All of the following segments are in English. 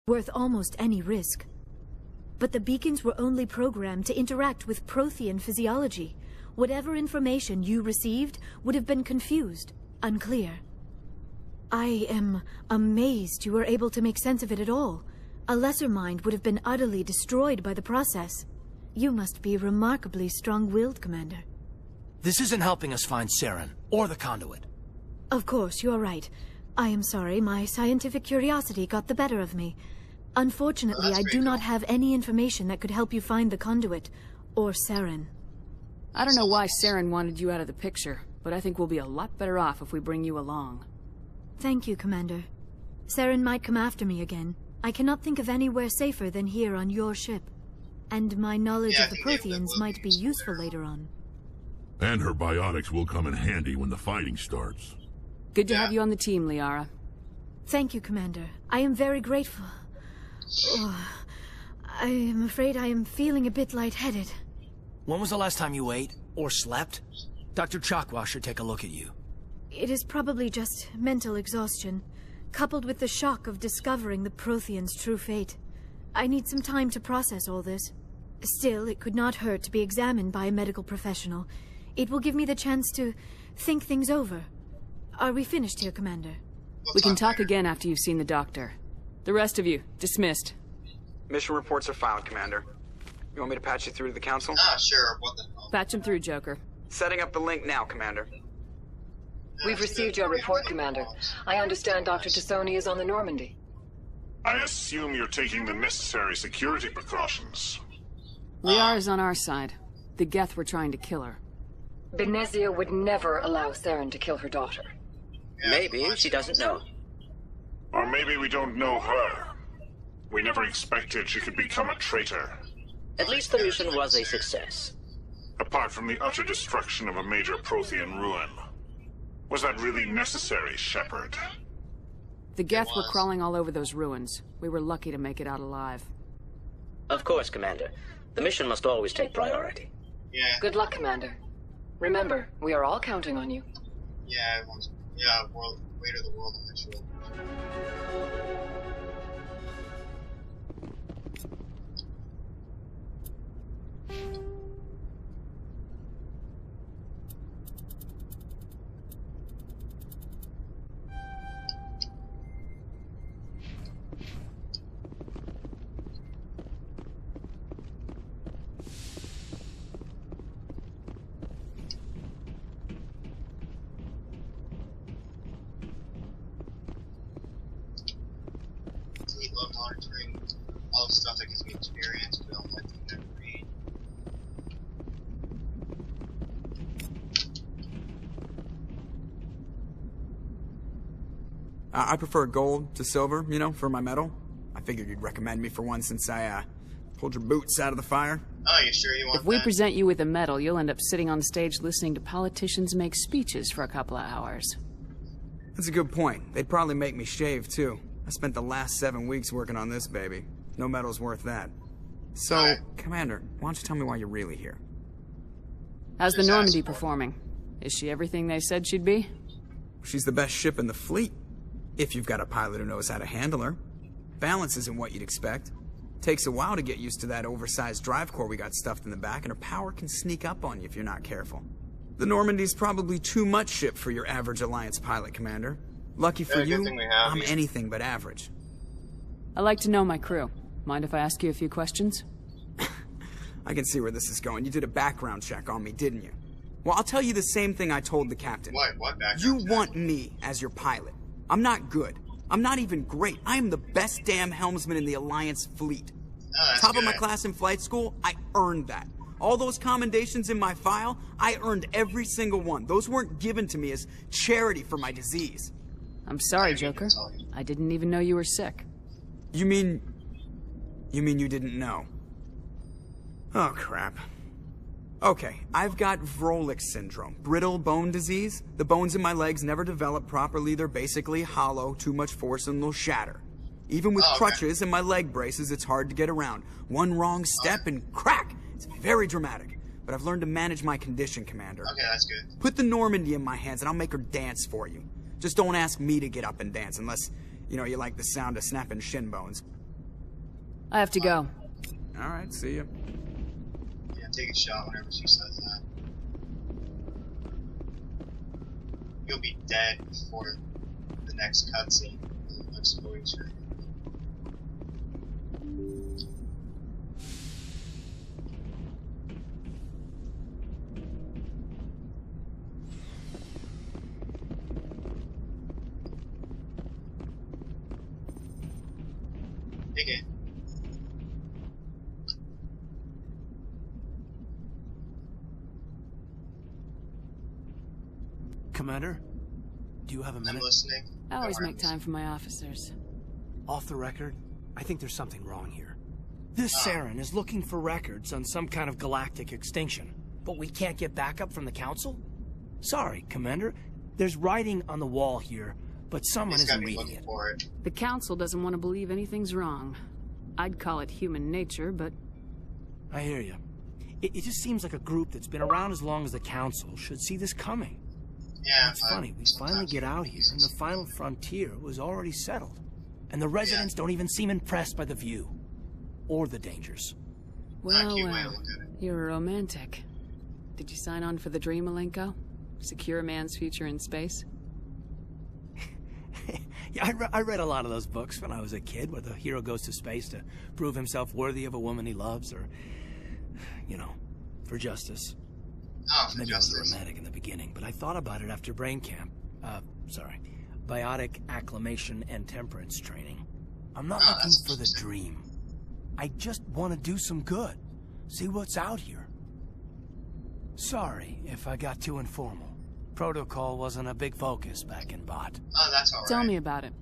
worth almost any risk. But the beacons were only programmed to interact with Prothean physiology. Whatever information you received would have been confused, unclear. I am amazed you were able to make sense of it at all. A lesser mind would have been utterly destroyed by the process. You must be remarkably strong-willed, Commander. This isn't helping us find Saren, or the conduit. Of course, you're right. I am sorry, my scientific curiosity got the better of me. Unfortunately, I do not have any information that could help you find the conduit, or Saren. I don't know why Saren wanted you out of the picture, but I think we'll be a lot better off if we bring you along. Thank you, Commander. Saren might come after me again. I cannot think of anywhere safer than here on your ship. And my knowledge of the Protheans might be useful later on. And her biotics will come in handy when the fighting starts. Good to have you on the team, Liara. Thank you, Commander. I am very grateful. Oh, I am afraid I am feeling a bit lightheaded. When was the last time you ate, or slept? Dr. Chakwa should take a look at you. It is probably just mental exhaustion, coupled with the shock of discovering the Protheans' true fate. I need some time to process all this. Still, it could not hurt to be examined by a medical professional. It will give me the chance to think things over. Are we finished here, Commander? We can talk again after you've seen the doctor. The rest of you, dismissed. Mission reports are filed, Commander. You want me to patch you through to the Council? Sure, what the hell. Patch him through, Joker. Setting up the link now, Commander. We've received your report, Commander. I understand Dr. Tassoni is on the Normandy. I assume you're taking the necessary security precautions. Liara's on our side. The Geth were trying to kill her. Benezia would never allow Saren to kill her daughter. Maybe she doesn't know. Or maybe we don't know her. We never expected she could become a traitor. At least the mission was a success. Apart from the utter destruction of a major Prothean ruin. Was that really necessary, Shepard? The Geth were crawling all over those ruins. We were lucky to make it out alive. Of course, Commander. The mission must always take priority. Yeah. Good luck, Commander. Remember, we are all counting on you. Yeah, everyone's... Yeah, weight of the world on my shoulders. Love monitoring all the stuff that gives me experience, but I don't like to never read. I prefer gold to silver, you know, for my medal. I figured you'd recommend me for one since I, pulled your boots out of the fire. Oh, you sure you want If we that? present you with a medal, you'll end up sitting on stage listening to politicians make speeches for a couple of hours. That's a good point. They'd probably make me shave, too. I spent the last 7 weeks working on this baby. No medal's worth that. So, Commander, why don't you tell me why you're really here? How's the Normandy performing? Is she everything they said she'd be? She's the best ship in the fleet. If you've got a pilot who knows how to handle her. Balance isn't what you'd expect. Takes a while to get used to that oversized drive core we got stuffed in the back, and her power can sneak up on you if you're not careful. The Normandy's probably too much ship for your average Alliance pilot, Commander. Lucky for you, I'm anything but average. I like to know my crew. Mind if I ask you a few questions? I can see where this is going. You did a background check on me, didn't you? Well, I'll tell you the same thing I told the captain. What background You check? want me as your pilot. I'm not good. I'm not even great. I am the best damn helmsman in the Alliance fleet. Top of my class in flight school, I earned that. All those commendations in my file, I earned every single one. Those weren't given to me as charity for my disease. I'm sorry, Joker. I didn't even know you were sick. You mean you didn't know? Oh, crap. Okay, I've got Vrolik syndrome, brittle bone disease. The bones in my legs never develop properly. They're basically hollow, too much force and they'll shatter. Even with crutches and my leg braces, it's hard to get around. One wrong step and crack! It's very dramatic. But I've learned to manage my condition, Commander. Okay, that's good. Put the Normandy in my hands and I'll make her dance for you. Just don't ask me to get up and dance unless, you know, you like the sound of snapping shin bones. I have to go. Alright, see ya. Yeah, take a shot whenever she says that. You'll be dead before the next cutscene. Exposure. Dig it. Commander, do you have a I'm minute? listening. I always No, make time for my officers. Off the record, I think there's something wrong here. This Saren is looking for records on some kind of galactic extinction, but we can't get backup from the Council? Sorry, Commander. There's writing on the wall here, but someone He's gotta isn't be reading looking it. for it. The Council doesn't want to believe anything's wrong. I'd call it human nature, but I hear you. It just seems like a group that's been around as long as the Council should see this coming. Yeah, It's funny, we finally get out here, and the final frontier was already settled. And the residents don't even seem impressed by the view. Or the dangers. well, cute way to well. look at it. You're a romantic. Did you sign on for the dream, Malenko? Secure a man's future in space? Yeah, I read a lot of those books when I was a kid, where the hero goes to space to prove himself worthy of a woman he loves, or, you know, for justice. Oh, for Maybe I was justice. romantic in the beginning, but I thought about it after brain camp. Biotic acclimation and temperance training. I'm not Oh, looking that's for the interesting. dream. I just want to do some good. See what's out here. Sorry if I got too informal. Protocol wasn't a big focus back in Bot. Oh, that's alright. Tell me about it.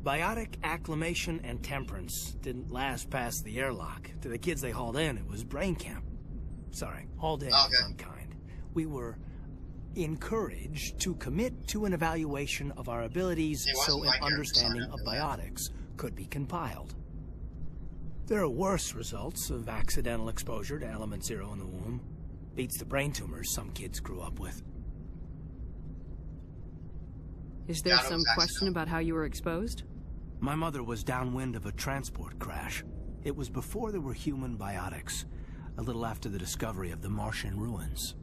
Biotic acclimation and temperance didn't last past the airlock. To the kids they hauled in, it was brain camp. Sorry, hauled in is Okay. unkind. We were encouraged to commit to an evaluation of our abilities It wasn't so an my character, understanding sorry, of after that. biotics could be compiled. There are worse results of accidental exposure to element 0 in the womb. Beats the brain tumors some kids grew up with. Is there Yeah, it some was question accidental. about how you were exposed? My mother was downwind of a transport crash. It was before there were human biotics, a little after the discovery of the Martian ruins.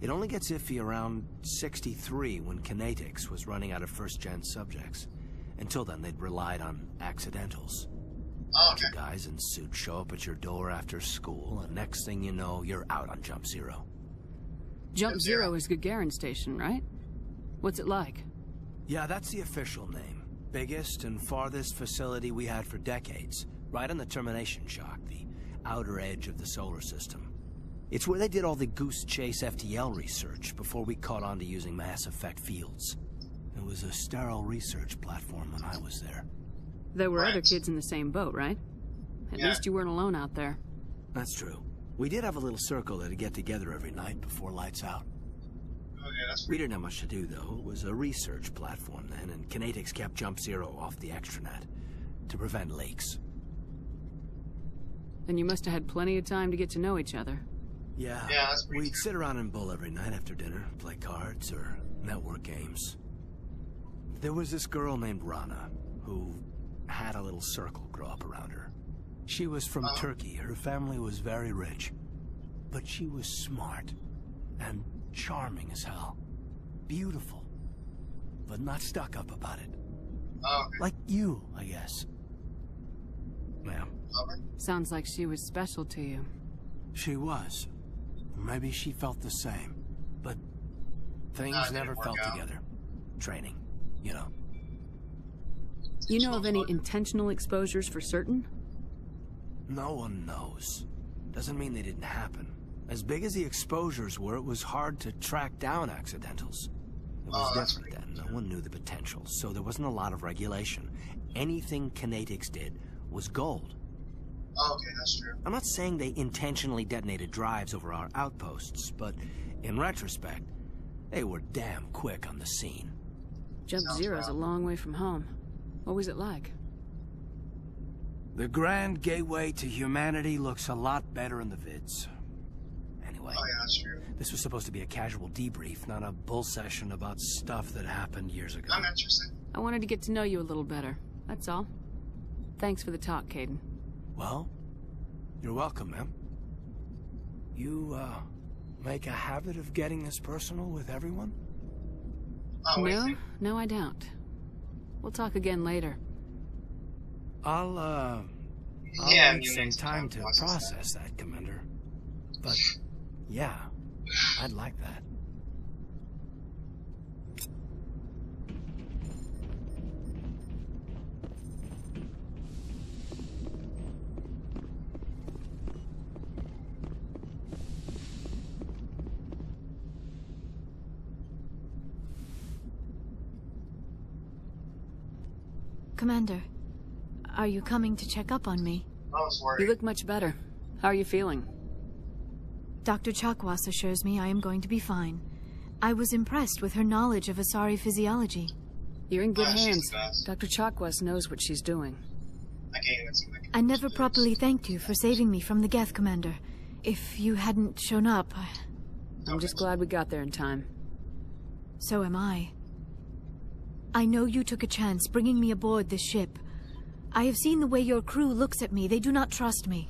It only gets iffy around 63 when Kinetics was running out of first-gen subjects. Until then, they'd relied on accidentals. Oh, okay. Two guys in suits show up at your door after school, and next thing you know, you're out on Jump Zero. Jump Zero. Zero is Gagarin Station, right? What's it like? Yeah, that's the official name. Biggest and farthest facility we had for decades. Right on the termination shock, the outer edge of the solar system. It's where they did all the Goose Chase FTL research before we caught on to using mass effect fields. It was a sterile research platform when I was there. There were other Right. kids in the same boat, right? At Yeah. least you weren't alone out there. That's true. We did have a little circle that'd get together every night before lights out. Okay, that's We didn't have much to do, though. It was a research platform then, and Kinetics kept Jump Zero off the extranet to prevent leaks. Then you must have had plenty of time to get to know each other. Yeah, that's pretty we'd true. sit around and bull every night after dinner, play cards or network games. There was this girl named Rana, who had a little circle grow up around her. She was from Turkey. Her family was very rich. But she was smart and charming as hell. Beautiful, but not stuck up about it. Oh, okay. Like you, I guess. Ma'am. Lover? Sounds like she was special to you. She was. Maybe she felt the same. But things it didn't never work felt out. together. Training, you know. You know of any intentional exposures for certain? No one knows. Doesn't mean they didn't happen. As big as the exposures were, it was hard to track down accidentals. It was that's different then. No one knew the potential, so there wasn't a lot of regulation. Anything Kinetics did was gold. Oh, okay, that's true. I'm not saying they intentionally detonated drives over our outposts, but in retrospect, they were damn quick on the scene. Jump Sounds Zero's a wild. long way from home. What was it like? The Grand Gateway to Humanity looks a lot better in the vids. Anyway, Oh, yeah, that's true. this was supposed to be a casual debrief, not a bull session about stuff that happened years ago. I'm interested. I wanted to get to know you a little better. That's all. Thanks for the talk, Caden. Well, you're welcome, ma'am. You, make a habit of getting this personal with everyone? Oh, wait, No, I don't. We'll talk again later. I'll Yeah, need you some need some time to process that, Commander. But, yeah, I'd like that. Commander, are you coming to check up on me? I was worried. You look much better. How are you feeling? Dr. Chakwas assures me I am going to be fine. I was impressed with her knowledge of Asari physiology. You're in good Oh, she's hands. the best. Dr. Chakwas knows what she's doing. I can't even see my I never computers. properly thanked you for saving me from the Geth, Commander. If you hadn't shown up, I'm just glad we got there in time. so am I. I know you took a chance bringing me aboard this ship. I have seen the way your crew looks at me. They do not trust me.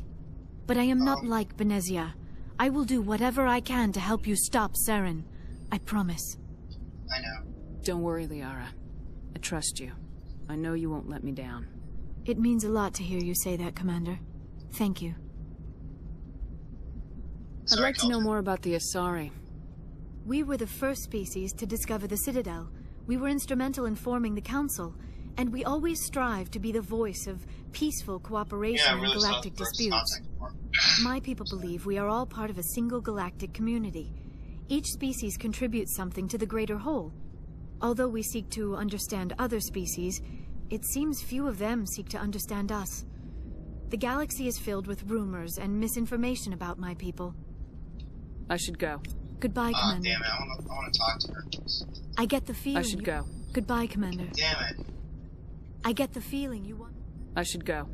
But I am not like Benezia. I will do whatever I can to help you stop Saren. I promise. I know. Don't worry, Liara. I trust you. I know you won't let me down. It means a lot to hear you say that, Commander. Thank you. I'd Sorry, like to know Kelton. more about the Asari. We were the first species to discover the Citadel. We were instrumental in forming the Council, and we always strive to be the voice of peaceful cooperation Yeah, in really galactic first disputes. contact point. My people believe we are all part of a single galactic community. Each species contributes something to the greater whole. Although we seek to understand other species, it seems few of them seek to understand us. The galaxy is filled with rumors and misinformation about my people. I should go. Goodbye, Ah, Commander. damn it. I want to talk to her. I get the feeling I should go. Goodbye, Commander. Damn it. I get the feeling you want... I should go.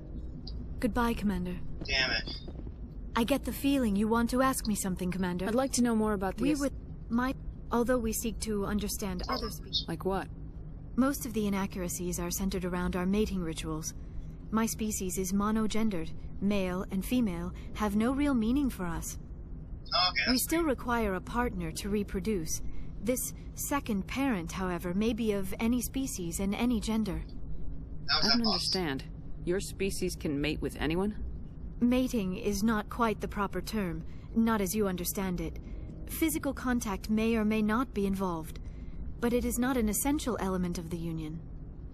Goodbye, Commander. Damn it. I get the feeling you want to ask me something, Commander. I'd like to know more about the We would... Although we seek to understand other species... Like what? Most of the inaccuracies are centered around our mating rituals. My species is monogendered. Male and female have no real meaning for us. Oh, okay. We still require a partner to reproduce. This second parent, however, may be of any species and any gender. How is I that don't possible? understand. Your species can mate with anyone? Mating is not quite the proper term, not as you understand it. Physical contact may or may not be involved, but it is not an essential element of the union.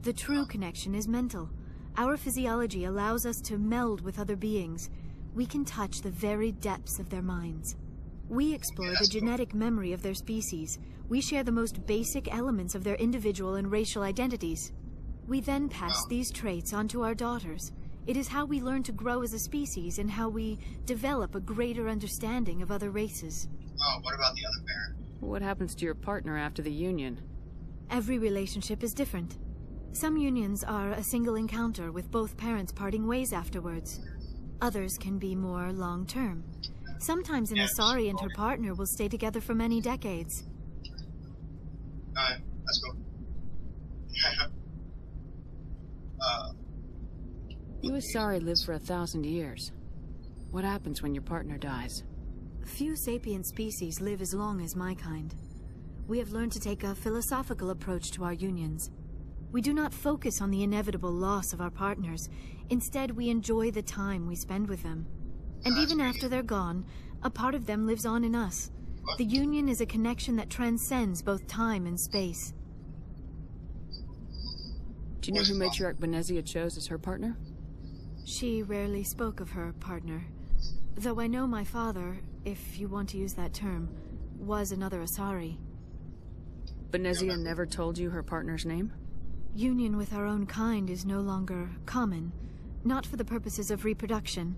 The true connection is mental. Our physiology allows us to meld with other beings. We can touch the very depths of their minds. We explore the genetic memory of their species. We share the most basic elements of their individual and racial identities. We then pass these traits onto our daughters. It is how we learn to grow as a species and how we develop a greater understanding of other races. Oh, what about the other parent? What happens to your partner after the union? Every relationship is different. Some unions are a single encounter with both parents parting ways afterwards. Others can be more long-term. Sometimes an Asari and her partner will stay together for many decades. Alright, let's go. You Asari live for 1,000 years. What happens when your partner dies? Few sapient species live as long as my kind. We have learned to take a philosophical approach to our unions. We do not focus on the inevitable loss of our partners. Instead, we enjoy the time we spend with them. And even after they're gone, a part of them lives on in us. The union is a connection that transcends both time and space. Do you know who Matriarch Benezia chose as her partner? She rarely spoke of her partner. Though I know my father, if you want to use that term, was another Asari. Benezia never told you her partner's name? Union with our own kind is no longer common, not for the purposes of reproduction.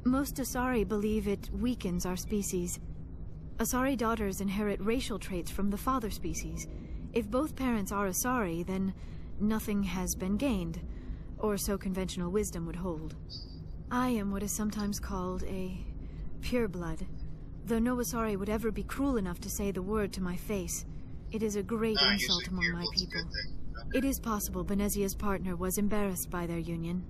Most Asari believe it weakens our species. Asari daughters inherit racial traits from the father species. If both parents are Asari, then nothing has been gained, or so conventional wisdom would hold. I am what is sometimes called a pureblood, though no Asari would ever be cruel enough to say the word to my face. It is a great insult among my people. It is possible Benezia's partner was embarrassed by their union.